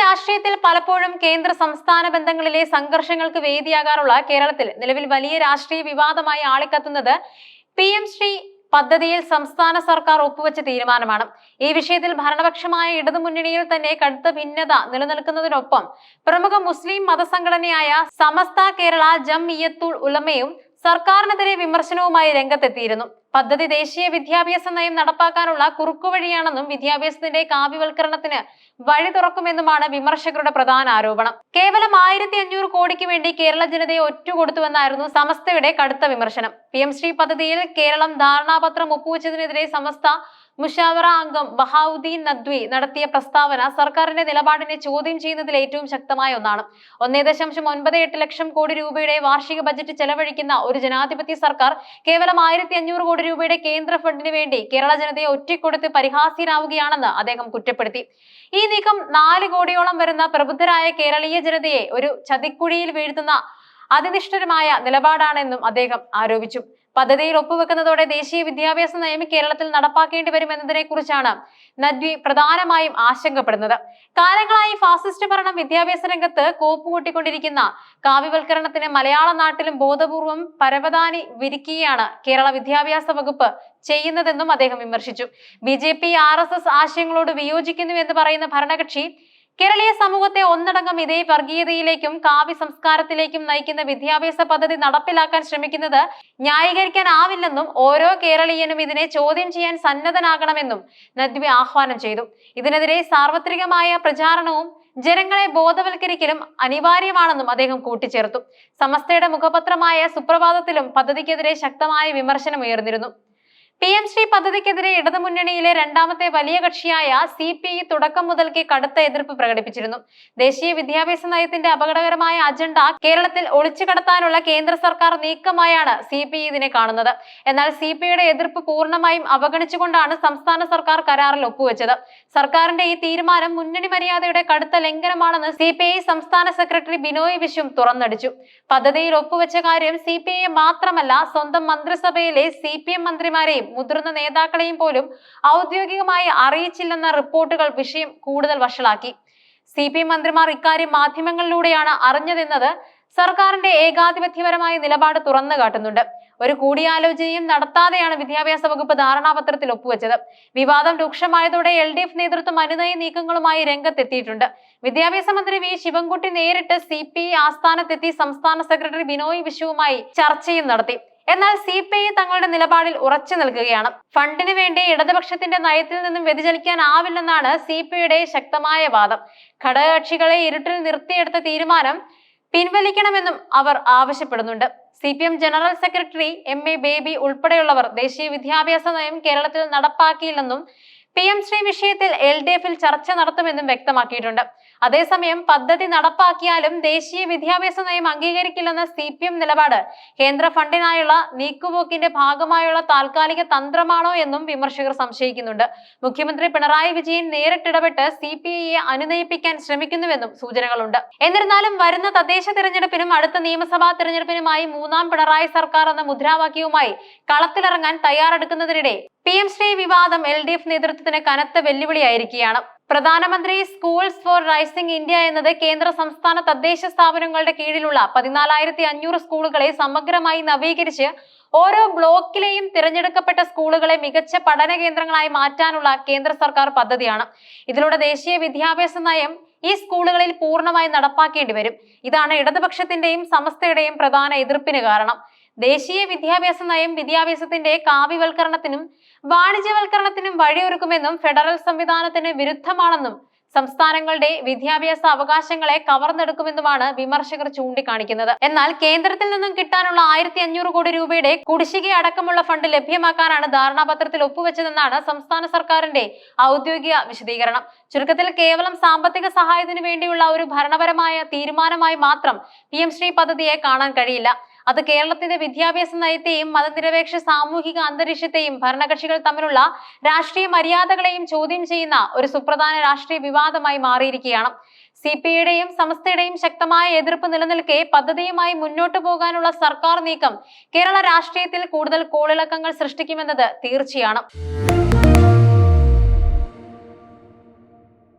രാഷ്ട്രീയത്തിൽ പലപ്പോഴും കേന്ദ്ര സംസ്ഥാന ബന്ധങ്ങളിലെ സംഘർഷങ്ങൾക്ക് വേദിയാകാറുള്ള കേരളത്തിൽ നിലവിൽ വലിയ രാഷ്ട്രീയ വിവാദമായി ആളിക്കത്തുന്നത് PM ശ്രീ പദ്ധതിയിൽ സംസ്ഥാന സർക്കാർ ഒപ്പുവെച്ച തീരുമാനമാണ്. ഈ വിഷയത്തിൽ ഭരണപക്ഷമായ ഇടതുമുന്നണിയിൽ തന്നെ കടുത്ത ഭിന്നത നിലനിൽക്കുന്നതിനൊപ്പം പ്രമുഖ മുസ്ലിം മതസംഘടനയായ സമസ്ത കേരള ജംഇയ്യത്തുൽ ഉലമയും സർക്കാരിനെതിരെ വിമർശനവുമായി രംഗത്തെത്തിയിരുന്നു. പദ്ധതി ദേശീയ വിദ്യാഭ്യാസ നയം നടപ്പാക്കാനുള്ള കുറുക്കുവഴിയാണെന്നും വിദ്യാഭ്യാസത്തിന്റെ കാവ്യവൽക്കരണത്തിന് വഴി തുറക്കുമെന്നുമാണ് വിമർശകരുടെ പ്രധാന ആരോപണം. കേവലം 1500 കോടിക്ക് വേണ്ടി കേരള ജനതയെ ഒറ്റുകൊടുത്തുവെന്നായിരുന്നു സമസ്തയുടെ കടുത്ത വിമർശനം. PM ശ്രീ പദ്ധതിയിൽ കേരളം ധാരണാപത്രം ഒപ്പുവെച്ചതിനെതിരെ സമസ്ത മുഷാവറ അംഗം ബഹാവുദ്ദീൻ നദ്വി നടത്തിയ പ്രസ്താവന സർക്കാരിന്റെ നിലപാടിനെ ചോദ്യം ചെയ്യുന്നതിൽ ഏറ്റവും ശക്തമായ ഒന്നാണ്. 1.98 ലക്ഷം കോടി രൂപയുടെ വാർഷിക ബജറ്റ് ചെലവഴിക്കുന്ന ഒരു ജനാധിപത്യ സർക്കാർ കേവലം 1500 കോടി രൂപയുടെ കേന്ദ്ര ഫണ്ടിന് വേണ്ടി കേരള ജനതയെ ഒറ്റിക്കൊടുത്ത് പരിഹാസ്യരാവുകയാണെന്ന് അദ്ദേഹം കുറ്റപ്പെടുത്തി. ഈ നീക്കം 4 കോടിയോളം വരുന്ന പ്രബുദ്ധരായ കേരളീയ ജനതയെ ഒരു ചതിക്കുഴിയിൽ വീഴ്ത്തുന്ന അതിനിഷ്ഠരമായ നിലപാടാണെന്നും അദ്ദേഹം ആരോപിച്ചു. പദ്ധതിയിൽ ഒപ്പുവെക്കുന്നതോടെ ദേശീയ വിദ്യാഭ്യാസ നയം കേരളത്തിൽ നടപ്പാക്കേണ്ടി വരുമെന്നതിനെ കുറിച്ചാണ് നദ്വി പ്രധാനമായും ആശങ്കപ്പെടുന്നത്. കാലങ്ങളായി ഫാസിസ്റ്റ് ഭരണം വിദ്യാഭ്യാസ രംഗത്ത് കോപ്പുകൂട്ടിക്കൊണ്ടിരിക്കുന്ന കാവ്യവൽക്കരണത്തിന് മലയാള നാട്ടിലും ബോധപൂർവം പരവതാനി വിരിക്കുകയാണ് കേരള വിദ്യാഭ്യാസ വകുപ്പ് ചെയ്യുന്നതെന്നും അദ്ദേഹം വിമർശിച്ചു. BJP RSS ആശയങ്ങളോട് വിയോജിക്കുന്നു എന്ന് പറയുന്ന ഭരണകക്ഷി കേരളീയ സമൂഹത്തെ ഒന്നടങ്കം ഇതേ വർഗീയതയിലേക്കും കാവ്യ സംസ്കാരത്തിലേക്കും നയിക്കുന്ന വിദ്യാഭ്യാസ പദ്ധതി നടപ്പിലാക്കാൻ ശ്രമിക്കുന്നത് ന്യായീകരിക്കാനാവില്ലെന്നും ഓരോ കേരളീയനും ഇതിനെ ചോദ്യം ചെയ്യാൻ സന്നദ്ധനാകണമെന്നും നദ്വി ആഹ്വാനം ചെയ്തു. ഇതിനെതിരെ സാർവത്രികമായ പ്രചാരണവും ജനങ്ങളെ ബോധവൽക്കരിക്കലും അനിവാര്യമാണെന്നും അദ്ദേഹം കൂട്ടിച്ചേർത്തു. സമസ്തയുടെ മുഖപത്രമായ സുപ്രഭാതത്തിലും പദ്ധതിക്കെതിരെ ശക്തമായ വിമർശനം ഉയർന്നിരുന്നു. PM ശ്രീ പദ്ധതിക്കെതിരെ ഇടതുമുന്നണിയിലെ രണ്ടാമത്തെ വലിയ കക്ഷിയായ CPI തുടക്കം മുതൽക്കേ കടുത്ത എതിർപ്പ് പ്രകടിപ്പിച്ചിരുന്നു. ദേശീയ വിദ്യാഭ്യാസ നയത്തിന്റെ അപകടകരമായ അജണ്ട കേരളത്തിൽ ഒളിച്ചു കടത്താനുള്ള കേന്ദ്ര സർക്കാർ നീക്കമായാണ് CPI ഇതിനെ കാണുന്നത്. എന്നാൽ CPIയുടെ എതിർപ്പ് പൂർണ്ണമായും അവഗണിച്ചുകൊണ്ടാണ് സംസ്ഥാന സർക്കാർ കരാറിൽ ഒപ്പുവെച്ചത്. സർക്കാരിന്റെ ഈ തീരുമാനം മുന്നണി മര്യാദയുടെ കടുത്ത ലംഘനമാണെന്ന് CPI സംസ്ഥാന സെക്രട്ടറി ബിനോയ് വിശ്വം തുറന്നടിച്ചു. പദ്ധതിയിൽ ഒപ്പുവെച്ച കാര്യം CPI മാത്രമല്ല, സ്വന്തം മന്ത്രിസഭയിലെ CPM മന്ത്രിമാരെയും മുതിർന്ന നേതാക്കളെയും പോലും ഔദ്യോഗികമായി അറിയിച്ചില്ലെന്ന റിപ്പോർട്ടുകൾ വിഷയം കൂടുതൽ വഷളാക്കി. CPM മന്ത്രിമാർ ഇക്കാര്യം മാധ്യമങ്ങളിലൂടെയാണ് അറിഞ്ഞതെന്നത് സർക്കാരിന്റെ ഏകാധിപത്യപരമായ നിലപാട് തുറന്നു കാട്ടുന്നുണ്ട്. ഒരു കൂടിയാലോചനയും നടത്താതെയാണ് വിദ്യാഭ്യാസ വകുപ്പ് ധാരണാപത്രത്തിൽ ഒപ്പുവെച്ചത്. വിവാദം രൂക്ഷമായതോടെ LDF നേതൃത്വം അനുനയ നീക്കങ്ങളുമായി രംഗത്തെത്തിയിട്ടുണ്ട്. വിദ്യാഭ്യാസ മന്ത്രി V ശിവൻകുട്ടി നേരിട്ട് CPI ആസ്ഥാനത്തെത്തി സംസ്ഥാന സെക്രട്ടറി ബിനോയ് വിശ്വവുമായി ചർച്ചയും നടത്തി. എന്നാൽ CPI തങ്ങളുടെ നിലപാടിൽ ഉറച്ചു നിൽക്കുകയാണ്. ഫണ്ടിന് വേണ്ടി ഇടതുപക്ഷത്തിന്റെ നയത്തിൽ നിന്നും വ്യതിചലിക്കാനാവില്ലെന്നാണ് CPIയുടെ ശക്തമായ വാദം. ഘടകകക്ഷികളെ ഇരുട്ടിൽ നിർത്തിയെടുത്ത തീരുമാനം പിൻവലിക്കണമെന്നും അവർ ആവശ്യപ്പെടുന്നുണ്ട്. CPM general secretary MA baby ഉൾപ്പെടെയുള്ളവർ ദേശീയ വിദ്യാഭ്യാസ നയം കേരളത്തിൽ നടപ്പാക്കിയില്ലെന്നും PM ശ്രീ വിഷയത്തിൽ LDFൽ ചർച്ച നടത്തുമെന്നും വ്യക്തമാക്കിയിട്ടുണ്ട്. അതേസമയം പദ്ധതി നടപ്പാക്കിയാലും ദേശീയ വിദ്യാഭ്യാസ നയം അംഗീകരിക്കില്ലെന്ന CPM നിലപാട് കേന്ദ്ര ഫണ്ടിനായുള്ള നീക്കുപോക്കിന്റെ ഭാഗമായുള്ള താൽക്കാലിക തന്ത്രമാണോ എന്നും വിമർശകർ സംശയിക്കുന്നുണ്ട്. മുഖ്യമന്ത്രി പിണറായി വിജയൻ നേരിട്ടിടപെട്ട് CPIയെ അനുനയിപ്പിക്കാൻ ശ്രമിക്കുന്നുവെന്നും സൂചനകളുണ്ട്. എന്നിരുന്നാലും വരുന്ന തദ്ദേശ തിരഞ്ഞെടുപ്പിനും അടുത്ത നിയമസഭാ തിരഞ്ഞെടുപ്പിനുമായി മൂന്നാം പിണറായി സർക്കാർ എന്ന മുദ്രാവാക്യവുമായി കളത്തിലിറങ്ങാൻ തയ്യാറെടുക്കുന്നതിനിടെ PM ശ്രീ വിവാദം LDF നേതൃത്വത്തിന് കനത്ത വെല്ലുവിളിയായിരിക്കുകയാണ്. പ്രധാനമന്ത്രി സ്കൂൾസ് ഫോർ റൈസിംഗ് ഇന്ത്യ എന്നത് കേന്ദ്ര സംസ്ഥാന തദ്ദേശ സ്ഥാപനങ്ങളുടെ കീഴിലുള്ള 14,500 സ്കൂളുകളെ സമഗ്രമായി നവീകരിച്ച് ഓരോ ബ്ലോക്കിലെയും തിരഞ്ഞെടുക്കപ്പെട്ട സ്കൂളുകളെ മികച്ച പഠന കേന്ദ്രങ്ങളായി മാറ്റാനുള്ള കേന്ദ്ര സർക്കാർ പദ്ധതിയാണ്. ഇതിലൂടെ ദേശീയ വിദ്യാഭ്യാസ നയം ഈ സ്കൂളുകളിൽ പൂർണ്ണമായി നടപ്പാക്കേണ്ടി വരും. ഇതാണ് ഇടതുപക്ഷത്തിന്റെയും സമസ്തയുടെയും പ്രധാന എതിർപ്പിന് കാരണം. ദേശീയ വിദ്യാഭ്യാസ നയം വിദ്യാഭ്യാസത്തിന്റെ കാവ്യവൽക്കരണത്തിനും വാണിജ്യവൽക്കരണത്തിനും വഴിയൊരുക്കുമെന്നും ഫെഡറൽ സംവിധാനത്തിന് വിരുദ്ധമാണെന്നും സംസ്ഥാനങ്ങളുടെ വിദ്യാഭ്യാസ അവകാശങ്ങളെ കവർന്നെടുക്കുമെന്നുമാണ് വിമർശകർ ചൂണ്ടിക്കാണിക്കുന്നത്. എന്നാൽ കേന്ദ്രത്തിൽ നിന്നും കിട്ടാനുള്ള 1500 കോടി രൂപയുടെ കുടിശ്ശിക അടക്കമുള്ള ഫണ്ട് ലഭ്യമാക്കാനാണ് ധാരണാപത്രത്തിൽ ഒപ്പുവെച്ചതെന്നാണ് സംസ്ഥാന സർക്കാരിന്റെ ഔദ്യോഗിക വിശദീകരണം. ചുരുക്കത്തിൽ കേവലം സാമ്പത്തിക സഹായത്തിനു വേണ്ടിയുള്ള ഒരു ഭരണപരമായ തീരുമാനമായി മാത്രം PM ശ്രീ പദ്ധതിയെ കാണാൻ കഴിയില്ല. അത് കേരളത്തിന്റെ വിദ്യാഭ്യാസ നയത്തെയും മതനിരപേക്ഷ സാമൂഹിക അന്തരീക്ഷത്തെയും ഭരണകക്ഷികൾ തമ്മിലുള്ള രാഷ്ട്രീയ മര്യാദകളെയും ചോദ്യം ചെയ്യുന്ന ഒരു സുപ്രധാന രാഷ്ട്രീയ വിവാദമായി മാറിയിരിക്കുകയാണ്. CPIയുടെയും സമസ്തയുടെയും ശക്തമായ എതിർപ്പ് നിലനിൽക്കെ പദ്ധതിയുമായി മുന്നോട്ടു പോകാനുള്ള സർക്കാർ നീക്കം കേരള രാഷ്ട്രീയത്തിൽ കൂടുതൽ കോളിളക്കങ്ങൾ സൃഷ്ടിക്കുമെന്നത് തീർച്ചയാണ്.